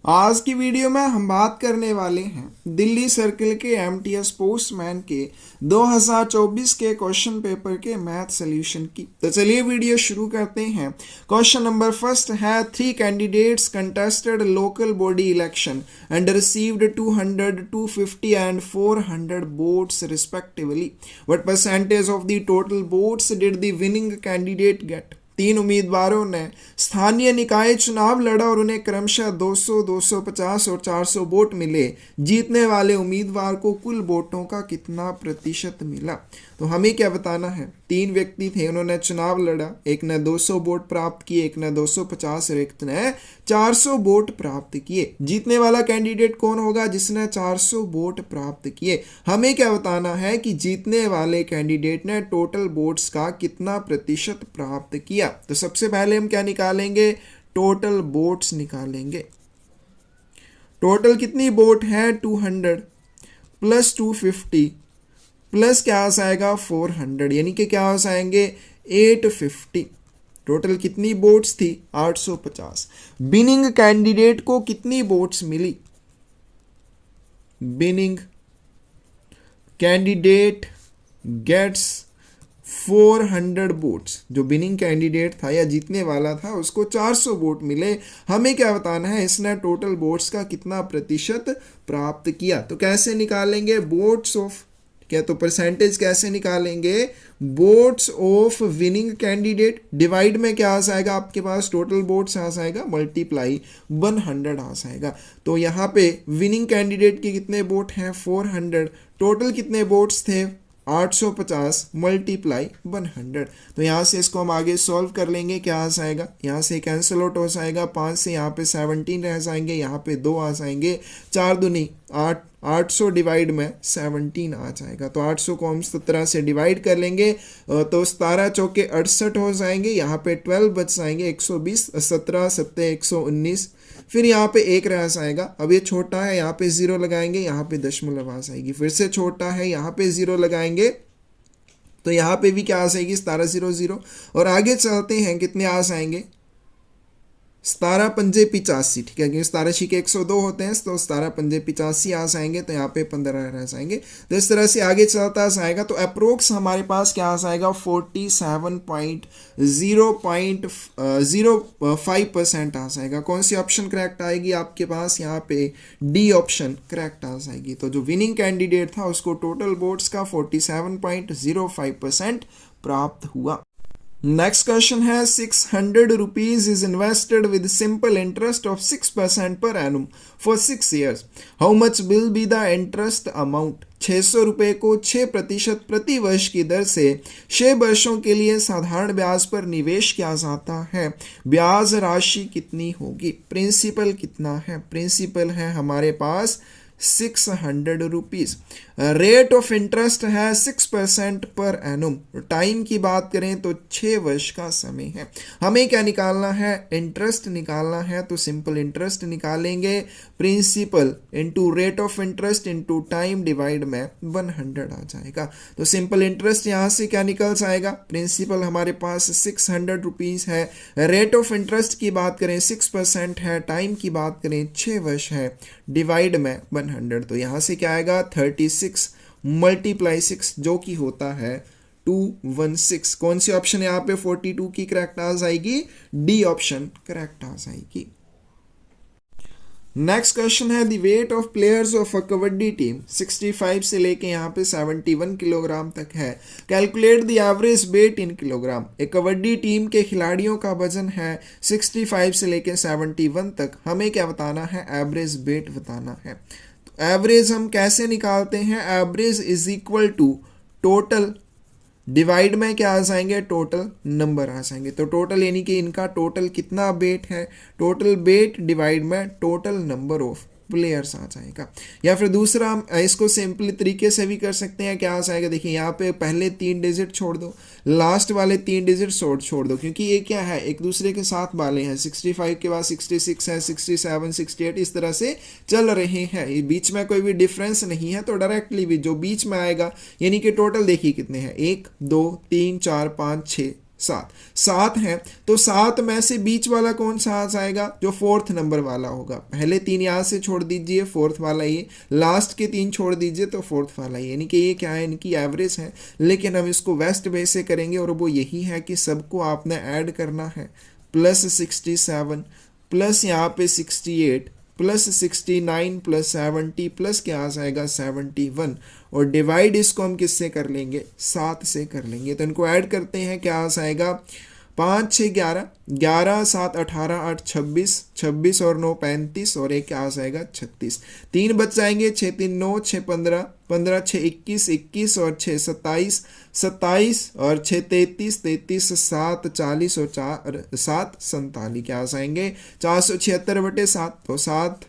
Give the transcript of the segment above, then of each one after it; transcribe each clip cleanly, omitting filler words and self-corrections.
आज की वीडियो में हम बात करने वाले हैं दिल्ली सर्किल के एमटीएस पोस्टमैन के 2024 के क्वेश्चन पेपर के मैथ सॉल्यूशन की। तो चलिए वीडियो शुरू करते हैं। क्वेश्चन नंबर फर्स्ट है, 3 candidates contested local body election and received 200, 250 and 400 votes respectively. What percentage of the total votes did the winning candidate get. 3 उम्मीदवारों ने स्थानीय निकाय चुनाव लड़ा और उन्हें क्रमशः 200, 250 और 400 वोट मिले। जीतने वाले उम्मीदवार को कुल वोटों का कितना प्रतिशत मिला। तो हमें क्या बताना है, 3 व्यक्ति थे, उन्होंने चुनाव लड़ा, एक ने 200 वोट प्राप्त किए, एक ने 250 और एक ने 400 वोट प्राप्त किए। जीतने वाला कैंडिडेट कौन होगा? जिसने 400 वोट प्राप्त किए। हमें क्या बताना है कि जीतने वाले कैंडिडेट ने टोटल वोट्स का कितना प्रतिशत प्राप्त किया। तो सबसे पहले हम क्या निकालेंगे? टोटल वोट्स निकालेंगे। टोटल कितनी वोट है? 200 प्लस 250 प्लस क्या आ जाएगा? 400, यानी कि क्या आ जाएंगे? 850। टोटल कितनी वोट्स थी? 850। विनिंग कैंडिडेट को कितनी वोट्स मिली? Winning candidate gets 400 votes. जो विनिंग कैंडिडेट था या जीतने वाला था उसको 400 वोट मिले। हमें क्या बताना है, इसने टोटल वोट्स का कितना प्रतिशत प्राप्त किया। तो कैसे निकालेंगे? वोट्स ऑफ, क्या तो परसेंटेज कैसे निकालेंगे? Votes of winning candidate divide में क्या आ जाएगा आपके पास? टोटल वोट्स आ जाएगा मल्टीप्लाई 100 आ जाएगा। तो यहाँ पे विनिंग कैंडिडेट के कितने वोट हैं? 400। टोटल कितने वोट्स थे? 850 मल्टीप्लाई 100। तो यहाँ से इसको हम आगे सॉल्व कर लेंगे। क्या आ जाएगा? यहाँ से कैंसिल आउट हो जाएगा, 5 से यहाँ पे 17 रह जाएंगे, यहाँ पे 2 आ जाएंगे, 4 दूनी 8, 800 डिवाइड में 17 आ जाएगा। तो 800 को हम 17 से डिवाइड कर लेंगे तो 17 चौके 68 हो जाएंगे, यहाँ पे 12 बच जाएंगे, 120, 17 7 119, फिर यहाँ पे 1 रह जाएगा। अब ये छोटा है, यहाँ पे 0 लगाएंगे, यहाँ पे दशमलव आ जाएगी, फिर से छोटा है, यहाँ पे 0 लगाएंगे तो यहाँ पे भी क्या आ जाएगी? 17 0 0। और आगे चलते हैं, कितने आ जाएंगे? 17 पंजे 85, ठीक है, क्योंकि 17 छिके 102 होते हैं, तो 17 पंजे 85 आ जाएंगे, तो यहाँ पे 15 रह जाएंगे। तो इस तरह से आगे चलता जाएगा। तो अप्रोक्स हमारे पास क्या आ जाएगा? 47.05% आ जाएगा। कौन सी ऑप्शन करेक्ट आएगी आपके पास? यहाँ पे डी ऑप्शन करेक्ट आ जाएगी। तो जो विनिंग कैंडिडेट था उसको टोटल वोट्स का 47.05% प्राप्त हुआ। नेक्स्ट क्वेश्चन है, 600 rupees is invested with simple interest of 6% पर annum for 6 years. How much will be the interest amount? 600 रुपये को 6% प्रति वर्ष की दर से 6 वर्षों के लिए साधारण ब्याज पर निवेश किया जाता है। ब्याज राशि कितनी होगी? प्रिंसिपल कितना है? प्रिंसिपल है हमारे पास 600 रुपीज। रेट ऑफ इंटरेस्ट है 6% पर एनुम। टाइम की बात करें तो 6 वर्ष का समय है। हमें क्या निकालना है? इंटरेस्ट निकालना है। तो सिंपल इंटरेस्ट निकालेंगे, principal into rate of interest into time divide में 100 आ जाएगा। तो सिंपल इंटरेस्ट यहाँ से क्या निकल जाएगा? प्रिंसिपल हमारे पास 600 रुपीज है, रेट ऑफ इंटरेस्ट की बात करें 6% है, टाइम की बात करें 6 वर्ष है, डिवाइड में 100। तो यहाँ से क्या आएगा? 36 मल्टीप्लाई 6 जो कि होता है 216। कौन सी ऑप्शन यहाँ पे 42 की करेक्ट आ जाएगी? डी ऑप्शन करेक्ट आ जाएगी। नेक्स्ट क्वेश्चन है, the weight of players of a kabaddi team 65 से लेके यहाँ पे 71 किलोग्राम तक है। Calculate the average wait in kilogram. एक कबड्डी टीम के खिलाड़ियों का वजन है 65 से लेके 71 तक। हमें क्या बताना है? एवरेज वेट बताना है। तो एवरेज हम कैसे निकालते हैं? Average is equal to total divide में क्या आ जाएंगे? टोटल नंबर आ जाएंगे। तो टोटल यानी कि इनका टोटल कितना वेट है? टोटल वेट डिवाइड में टोटल नंबर ऑफ प्लेयर्स आ जाएगा। या फिर दूसरा हम इसको सिंपली तरीके से भी कर सकते हैं। क्या आ जाएगा? देखिए यहाँ पे पहले 3 डिजिट छोड़ दो, लास्ट वाले 3 डिजिट छोड़ दो, क्योंकि ये क्या है? एक दूसरे के साथ वाले हैं। 65 के बाद 66 है, 67 68 इस तरह से चल रहे हैं। ये बीच में कोई भी डिफरेंस नहीं है, तो डायरेक्टली भी जो बीच में आएगा, यानी कि टोटल देखिए कितने हैं? 1 2 3 4 5 6 7 7 है, तो 7 में से बीच वाला कौन सा आ जाएगा, जो फोर्थ नंबर वाला होगा। पहले 3 यहाँ से छोड़ दीजिए, फोर्थ वाला ये, लास्ट के 3 छोड़ दीजिए तो फोर्थ वाला ये, यानी कि ये क्या है, इनकी एवरेज है। लेकिन हम इसको वेस्ट बेस से करेंगे और वो यही है कि सबको आपने ऐड करना है, प्लस 67 प्लस यहाँ पे 68 प्लस 69 प्लस 70 प्लस क्या आ जाएगा 71, और डिवाइड इसको हम किससे कर लेंगे, 7 से कर लेंगे। तो इनको ऐड करते हैं, क्या आ जाएगा 5 6 11 11 7 18 8 26 26 और 9 35 और एक क्या आ जाएगा 36। 3 बच जाएंगे, 6 3 9 6 15 15 6 21 21 और 6 27 27 और 6 33 33 7 40 और 4 7 47 क्या आ जाएंगे 476/7, तो 7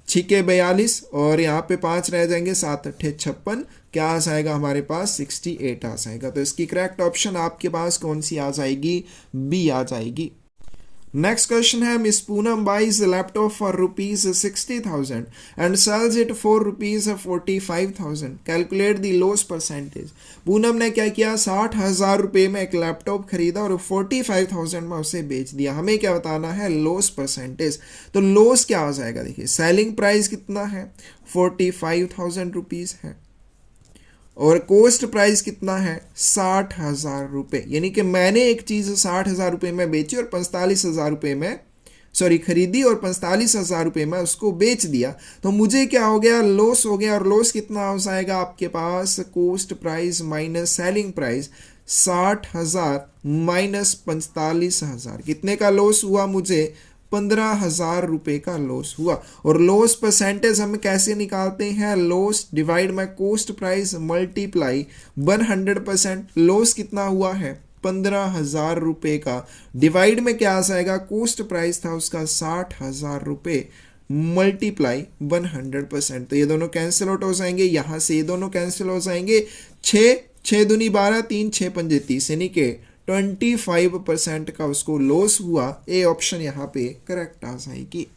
छिके 42 और यहाँ पे 5 रह जाएंगे, 7 8 56, क्या आ जाएगा हमारे पास 68 आ जाएगा। तो इसकी करेक्ट ऑप्शन आपके पास कौन सी आ जाएगी, बी आ जाएगी। नेक्स्ट क्वेश्चन है, Miss Poonam buys laptop for ₹60,000 and sells it for ₹45,000, calculate the loss percentage. Poonam ने क्या किया, 60,000 रुपये में एक लैपटॉप खरीदा और 45,000 में उसे बेच दिया। हमें क्या बताना है, लॉस परसेंटेज। तो लॉस क्या आ जाएगा, देखिए सेलिंग प्राइस कितना है 45,000 रुपीज़ है और कोस्ट प्राइस कितना है 60,000 रुपये, यानी कि मैंने एक चीज़ 60,000 रुपये में बेची और 45,000 रुपये में खरीदी और 45,000 रुपये में उसको बेच दिया। तो मुझे क्या हो गया, लॉस हो गया। और लॉस कितना हो जाएगा आपके पास, cost price minus selling price, 60,000 minus 45,000, कितने का लॉस हुआ मुझे, 15,000 रुपये का लॉस हुआ। और लॉस परसेंटेज हम कैसे निकालते हैं, loss divide by coast price multiply 100%। Loss कितना हुआ है 15,000 रुपये का, डिवाइड में क्या आ जाएगा, कोस्ट प्राइस था उसका 60,000 रुपये मल्टीप्लाई 100%। तो ये दोनों कैंसिल आउट हो जाएंगे, यहाँ से ये दोनों कैंसिल हो जाएंगे। 6 6 दूनी 12 3 6 पंजे 30, यानी कि 25% का उसको लॉस हुआ। ए ऑप्शन यहाँ पे करेक्ट आ जाएगी।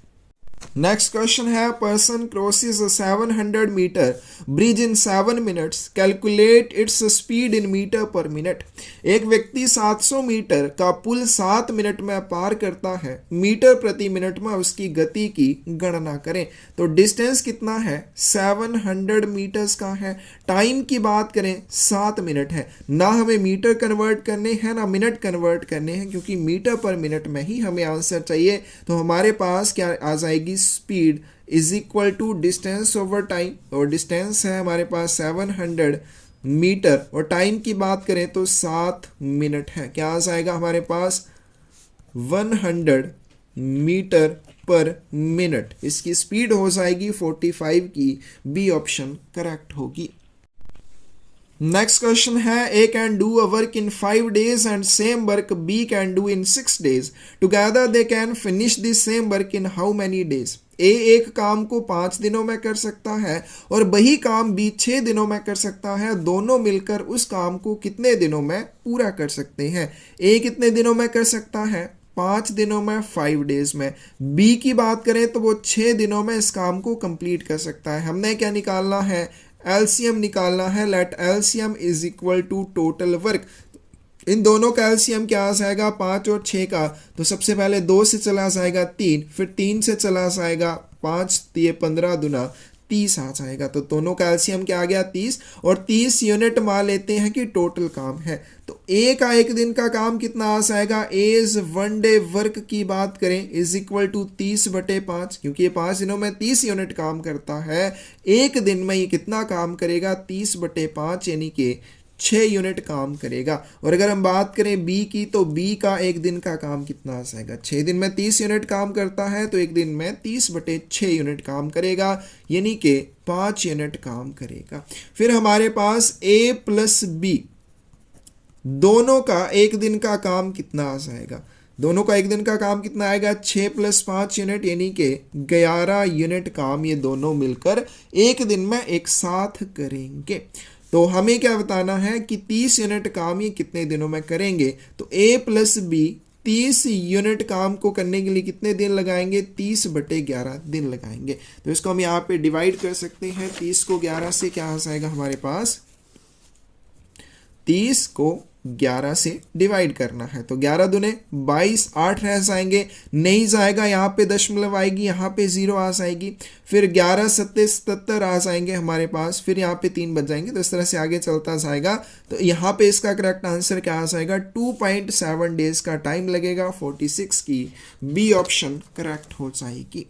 नेक्स्ट क्वेश्चन है, person crosses 700 metre bridge in 7 minutes, calculate its speed in metre per minute. एक व्यक्ति 700 मीटर का पुल 7 मिनट में पार करता है, मीटर प्रति मिनट में उसकी गति की गणना करें। तो डिस्टेंस कितना है 700 मीटर्स का है, टाइम की बात करें 7 मिनट है। ना हमें मीटर कन्वर्ट करने हैं ना मिनट कन्वर्ट करने हैं, क्योंकि मीटर पर मिनट में ही हमें आंसर चाहिए। तो हमारे पास क्या आ जाएगी, speed is equal to distance over time, और डिस्टेंस है हमारे पास 700 मीटर और टाइम की बात करें तो 7 मिनट है। क्या आ जाएगा हमारे पास 100 मीटर पर मिनट, इसकी स्पीड हो जाएगी 45 की, बी ऑप्शन करेक्ट होगी। नेक्स्ट क्वेश्चन है, A can do a work in 5 days and same work B can do in 6 days, together they can finish the same work in how many days. A एक काम को 5 दिनों में कर सकता है और वही काम बी 6 दिनों में कर सकता है, दोनों मिलकर उस काम को कितने दिनों में पूरा कर सकते हैं। ए कितने दिनों में कर सकता है 5 दिनों में 5 days में। बी की बात करें तो वो 6 दिनों में इस काम को कंप्लीट कर सकता है। हमने क्या निकालना है, एलसीएम निकालना है। Let LCM is equal to total work. इन दोनों का एलसीएम क्या आ जाएगा 5 और 6 का, तो सबसे पहले 2 से चला जाएगा 3, फिर 3 से चला जाएगा 5, तो ये 15 दूना 30 आ जाएगा। तो दोनों का एलसीएम क्या आ गया 30, और 30 यूनिट मान लेते हैं कि टोटल काम है। तो ए का एक दिन का काम कितना आ जाएगा, एज 1 डे वर्क की बात करें इज इक्वल टू 30/5, क्योंकि ये 5 दिनों में 30 यूनिट काम करता है। एक दिन में ये कितना काम करेगा 30/5, यानी कि 6 यूनिट काम करेगा। और अगर हम बात करें बी की, तो बी का एक दिन का काम कितना आ जाएगा, 6 दिन में 30 यूनिट काम करता है, तो एक दिन में 30/6 यूनिट काम करेगा, यानी कि 5 यूनिट काम करेगा। फिर हमारे पास ए प्लस बी दोनों का एक दिन का काम कितना आ जाएगा, दोनों का एक दिन का काम कितना आएगा 6 + 5 यूनिट, यानी कि 11 यूनिट काम ये दोनों मिलकर एक दिन में एक साथ करेंगे। तो हमें क्या बताना है कि 30 यूनिट काम ये कितने दिनों में करेंगे। तो ए प्लस बी 30 यूनिट काम को करने के लिए कितने दिन लगाएंगे, 30/11 दिन लगाएंगे। तो इसको हम यहाँ पे डिवाइड कर सकते हैं। 30 को 11 से क्या आ जाएगा हमारे पास, 30 को 11 से डिवाइड करना है। तो 11 दूने 22, 8 रह जाएंगे, नहीं जाएगा, यहाँ पे दशमलव आएगी, यहाँ पे 0 आ जाएगी, फिर 11 सत्ते 77 आ जाएंगे हमारे पास, फिर यहाँ पे 3 बच जाएंगे। तो इस तरह से आगे चलता जाएगा। तो यहाँ पे इसका करेक्ट आंसर क्या आ जाएगा, 2.7 डेज का टाइम लगेगा। 46 की बी ऑप्शन करेक्ट हो जाएगी।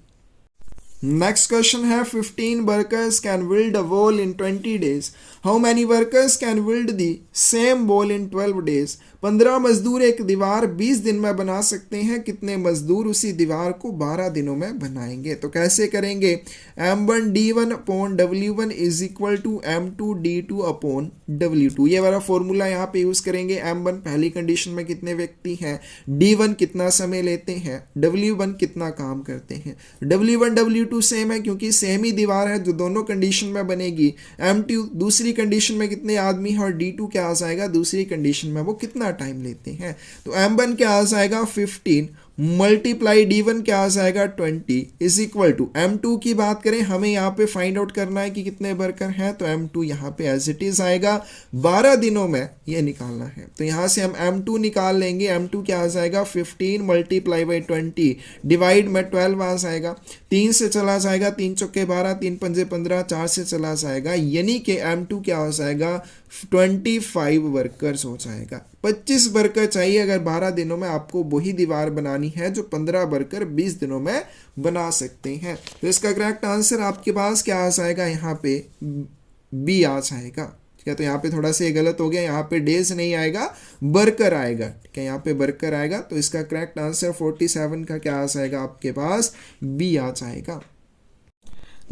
नेक्स्ट क्वेश्चन है 15 workers can build a wall in 20 days, how many workers can build the same wall in 12 days. 15 मजदूर एक दीवार 20 दिन में बना सकते हैं, कितने मजदूर उसी दीवार को 12 दिनों में बनाएंगे। तो कैसे करेंगे, m1 d1 upon w1 is equal to m2 d2 upon w2, ये वाला फॉर्मूला यहाँ पे यूज करेंगे। m1 पहली कंडीशन में कितने व्यक्ति हैं, d1 कितना समय लेते हैं, w1 कितना काम करते हैं। w1 w2 सेम है क्योंकि सेम ही दीवार है जो दोनों कंडीशन में बनेगी। m2 दूसरी कंडीशन में कितने आदमी हैं, और d2 क्या आ जाएगा, दूसरी कंडीशन में वो कितना टाइम लेते हैं। तो m1 क्या आ जाएगा 15 मल्टीप्लाई d1 क्या आ जाएगा 20 इज इक्वल टू m2 की बात करें, हमें यहाँ पे फाइंड आउट करना है कि कितने वर्कर हैं। तो m2 यहाँ पे एज इट इज आएगा, 12 दिनों में ये निकालना है। तो यहाँ से हम m2 निकाल लेंगे, m2 क्या आ जाएगा 15 मल्टीप्लाई बाई 20 डिवाइड में 12 आ जाएगा, 3 से चला जाएगा, 3 चौके 12, 3 पंजे 15, 4 से चला जाएगा, यानी कि m2 क्या हो जाएगा 25 वर्कर्स हो जाएगा। 25 वर्कर चाहिए अगर 12 दिनों में आपको वही दीवार बनानी है जो 15 वर्कर 20 दिनों में बना सकते हैं। तो इसका करेक्ट आंसर आपके पास क्या आ जाएगा, यहाँ पे बी आ जाएगा। ठीक है, तो यहाँ पे थोड़ा सा ये गलत हो गया, यहाँ पे डेज नहीं आएगा, वर्कर आएगा। ठीक है, यहाँ पे वर्कर आएगा। तो इसका करेक्ट आंसर 47 का क्या आ जाएगा आपके पास, बी आ जाएगा।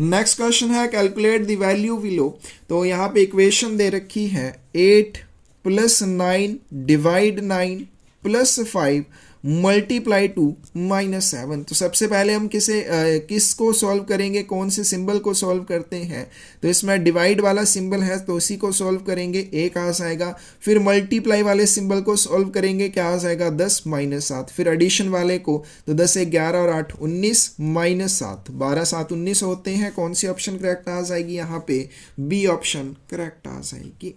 नेक्स्ट क्वेश्चन है कैलकुलेट द वैल्यू बिलो। तो यहाँ पे इक्वेशन दे रखी है 8 + 9 डिवाइड 9 + 5 मल्टीप्लाई 2 -7। तो सबसे पहले हम किसको सॉल्व करेंगे, कौन से सिंबल को सॉल्व करते हैं। तो इसमें डिवाइड वाला सिंबल है तो उसी को सॉल्व करेंगे, 1 आ जाएगा। फिर मल्टीप्लाई वाले सिंबल को सॉल्व करेंगे, क्या आ जाएगा 10 -7। फिर एडिशन वाले को, तो 10 1 11 और 8 19 -7, 12 7 19 होते हैं। कौन सी ऑप्शन करेक्ट आ जाएगी, यहाँ पे बी ऑप्शन करेक्ट आ जाएगी।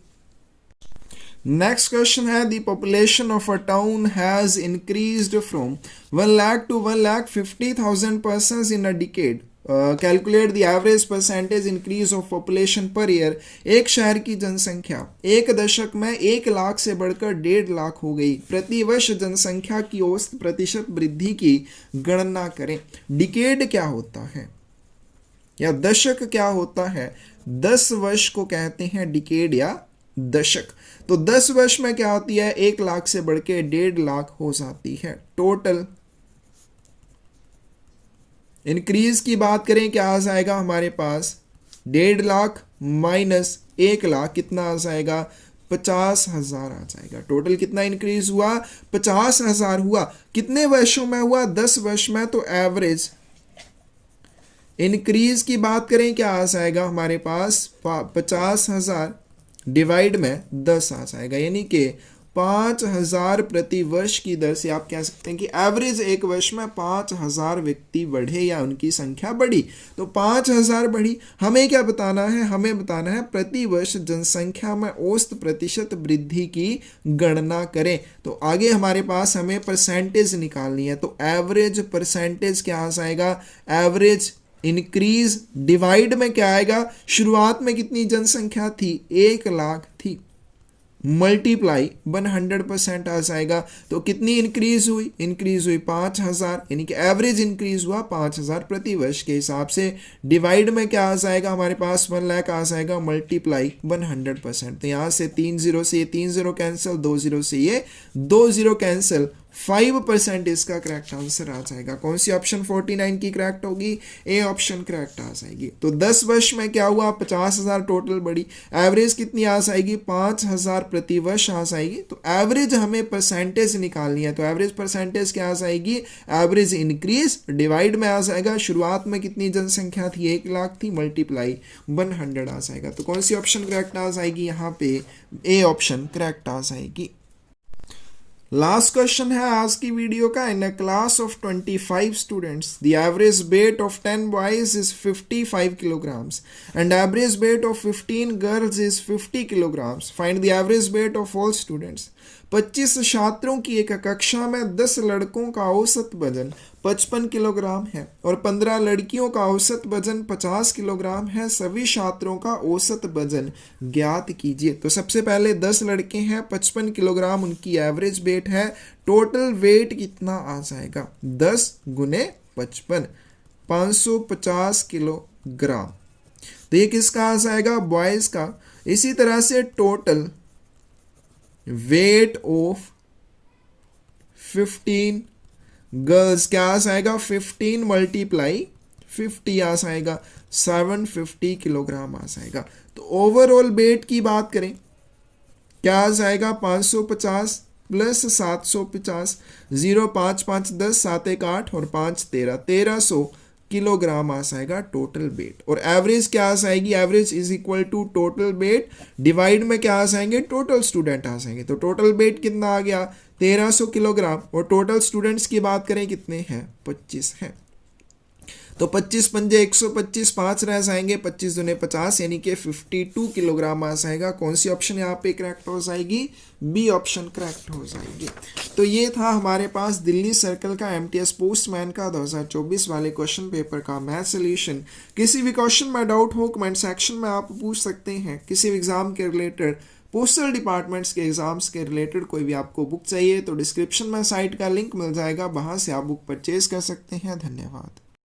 नेक्स्ट क्वेश्चन है the population of a town has increased from 1 lakh to 1,50,000 persons in a decade, calculate the average percentage increase of population per year. एक शहर की जनसंख्या एक दशक में 1 लाख से बढ़कर 1.5 लाख हो गई, प्रतिवर्ष जनसंख्या की औसत प्रतिशत वृद्धि की गणना करें। डिकेड क्या होता है या दशक क्या होता है, 10 वर्ष को कहते हैं डिकेड या दशक। तो 10 वर्ष में क्या होती है, 1 लाख से बढ़ के 1.5 लाख हो जाती है। टोटल इंक्रीज की बात करें, क्या आ जाएगा हमारे पास 1.5 लाख माइनस 1 लाख, कितना आ जाएगा 50,000 आ जाएगा। टोटल कितना इंक्रीज हुआ, 50,000 हुआ। कितने वर्षों में हुआ, 10 वर्ष में। तो एवरेज इंक्रीज की बात करें, क्या आ जाएगा हमारे पास 50,000 डिवाइड में 10 आ जाएगा, यानी कि 5,000 प्रति वर्ष की दर से आप कह सकते हैं कि एवरेज एक वर्ष में 5,000 व्यक्ति बढ़े या उनकी संख्या बढ़ी। तो 5,000 बढ़ी, हमें क्या बताना है, हमें बताना है प्रति वर्ष जनसंख्या में औसत प्रतिशत वृद्धि की गणना करें। तो आगे हमारे पास हमें परसेंटेज निकालनी है। तो एवरेज परसेंटेज क्या आ जाएगा, एवरेज इंक्रीज डिवाइड में क्या आएगा, शुरुआत में कितनी जनसंख्या थी 1 लाख थी, मल्टीप्लाई 100% आ जाएगा। तो कितनी इंक्रीज हुई, इंक्रीज हुई 5,000, यानी कि एवरेज इंक्रीज हुआ 5,000 प्रति वर्ष के हिसाब से। डिवाइड में क्या आ जाएगा हमारे पास 1 लाख आ जाएगा, मल्टीप्लाई 100%। तो यहाँ से 3 0 से ये 3 0 कैंसिल, 2 0 से ये 2 0 कैंसिल, 5% इसका करेक्ट आंसर आ जाएगा। कौन सी ऑप्शन 49 की करेक्ट होगी, ए ऑप्शन करेक्ट आ जाएगी। तो 10 वर्ष में क्या हुआ, 50,000 टोटल बढ़ी, एवरेज कितनी आ जाएगी 5,000 प्रति वर्ष आ जाएगी। तो एवरेज हमें परसेंटेज निकालनी है। तो एवरेज परसेंटेज क्या आ जाएगी, एवरेज इंक्रीज डिवाइड में आ जाएगा, शुरुआत में कितनी जनसंख्या थी 1 लाख थी, मल्टीप्लाई 100 आ जाएगा। तो कौन सी ऑप्शन करेक्ट आ जाएगी, यहाँ पे ए ऑप्शन करेक्ट आ जाएगी। लास्ट क्वेश्चन है आज की वीडियो का। In a class of 25 students the average weight of 10 boys is 55 kilograms and average weight of 15 girls is 50 kilograms। Find the average weight of all students. 25 छात्रों की एक कक्षा में 10 लड़कों का औसत वजन 55 किलोग्राम है और 15 लड़कियों का औसत वजन 50 किलोग्राम है। सभी छात्रों का औसत वजन ज्ञात कीजिए। तो सबसे पहले 10 लड़के हैं, 55 किलोग्राम उनकी एवरेज वेट है। टोटल वेट कितना आ जाएगा? 10 गुने 55, 550 किलोग्राम। तो ये किसका आ जाएगा? बॉयज का। इसी तरह से टोटल वेट ऑफ 15 गर्ल्स क्या आ जाएगा? 15 मल्टीप्लाई 50 आ जाएगा, 750 किलोग्राम आ जाएगा। तो ओवरऑल वेट की बात करें क्या आ जाएगा? 550 प्लस 750, 0 5 5 10, 7 1 8 और 5 13, 1300 किलोग्राम आ जाएगा टोटल वेट। और एवरेज क्या आ जाएगी? Average is equal to total weight divide में क्या आ जाएंगे? टोटल स्टूडेंट आ जाएंगे। तो टोटल वेट कितना आ गया? 1300 किलोग्राम। और टोटल स्टूडेंट्स की बात करें कितने हैं? 25 हैं। तो 25 पंजे 125, 5 रह जाएंगे, 25 दूने 50 यानी कि 52 किलोग्राम आ जाएगा। कौन सी ऑप्शन यहाँ पे करेक्ट हो जाएगी? बी ऑप्शन करेक्ट हो जाएगी। तो ये था हमारे पास दिल्ली सर्कल का एमटीएस पोस्टमैन का 2024 वाले क्वेश्चन पेपर का मैथ सोल्यूशन। किसी भी क्वेश्चन में डाउट हो कमेंट सेक्शन में आप पूछ सकते हैं। किसी भी एग्जाम के रिलेटेड, पोस्टल डिपार्टमेंट्स के एग्जाम्स के रिलेटेड कोई भी आपको बुक चाहिए तो डिस्क्रिप्शन में साइट का लिंक मिल जाएगा, वहाँ से आप बुक परचेज कर सकते हैं। धन्यवाद।